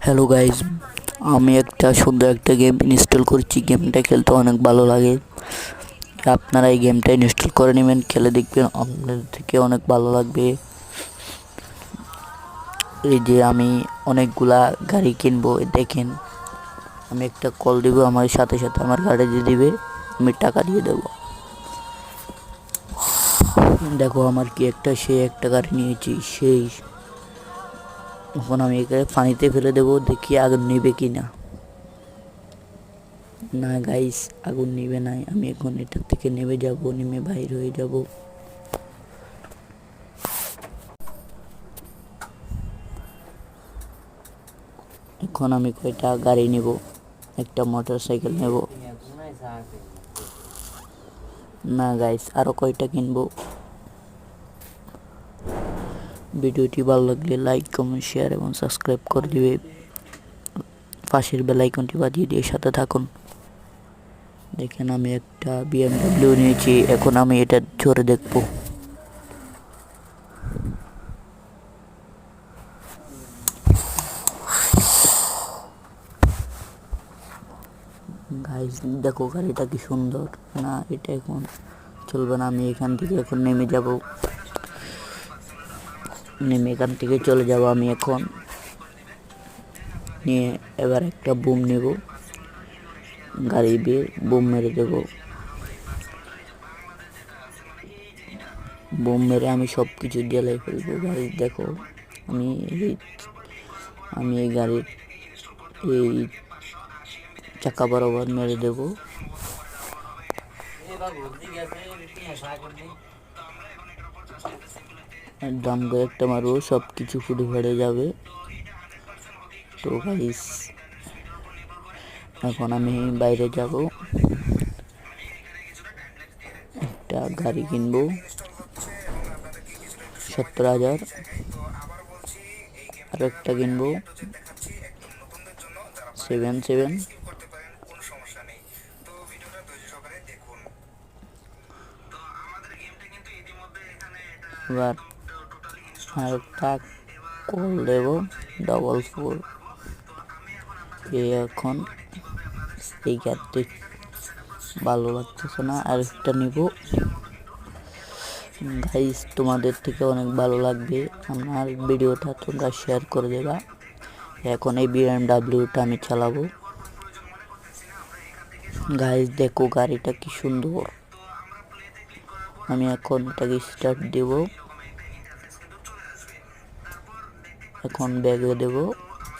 Hello guys, আমি একটা সুন্দর একটা গেম ইনস্টল করছি। গেমটা খেলতে অনেক ভালো লাগে। আপনারা এই গেমটা ইনস্টল করে নেবেন, খেলে দেখবেন আপনাদের থেকে অনেক ভালো লাগবে। এই যে আমি অনেকগুলা গাড়ি কিনবো, দেখেন আমি একটা কল দিব, আমার সাথে সাথে আমার গাড়ি দিয়ে দিবে, আমি টাকা দিয়ে দেবো। দেখো আমার কি একটা গাড়ি নিয়েছি সেই। এখন আমি এখানে পানিতে ফেলে দেবো, দেখি আগুন নিবে কি না। না গাইস, আগুন নিবে নাই। আমি এখন এটার থেকে নেমে যাব, নেমে বাইর হয়ে যাব। এখন আমি কয়টা গাড়ি নেব, একটা মোটর সাইকেল নেব। না গাইস, আরো কয়টা কিনবো। ভিডিওটি ভালো লাগলে লাইক, কমেন্ট, শেয়ার এবং সাবস্ক্রাইব করে দিবে। পাশের বেল আইকনটি বাজিয়ে দিয়ে সাথে থাকুন। দেখেন আমি একটা BMW নিয়েছি, এখন আমি এটা চড়ে দেখবো। গাইস দেখো গাড়িটা কি সুন্দর না। এটা এখন চলবে না, আমি এখান থেকে এখন নেমে যাব, নেমে এখান থেকে চলে যাব। আমি এখন নিয়ে এবার একটা বুম নেব, গাড়ি দিয়ে বুম মেরে দেব। বুম মেরে আমি সব কিছু জ্বালাই ফেলবো। গাড়ি দেখো আমি এই গাড়ির এই চাকা বরাবর মেরে দেব। দাম করে একটা মারবো, সব কিছু ফুটে ফেটে যাবে। তো গাইস এখন আমি বাইরে যাব, একটা গাড়ি কিনবো 70,000। আর একটা কিনবো 7-7। এবার আর একটা কল দেব 444। এখন এই গাড়িটি ভালো লাগতেছে না, আর একটা নিব। গাইস তোমাদের থেকে অনেক ভালো লাগবে আমার ভিডিওটা, তোমরা শেয়ার করে দেবা। এখন এই BMWটা আমি চালাবো। গাইস দেখো গাড়িটা কি সুন্দর। আমি এখন এটাকে স্টার্ট দেব, এখন ব্যাগে দেব।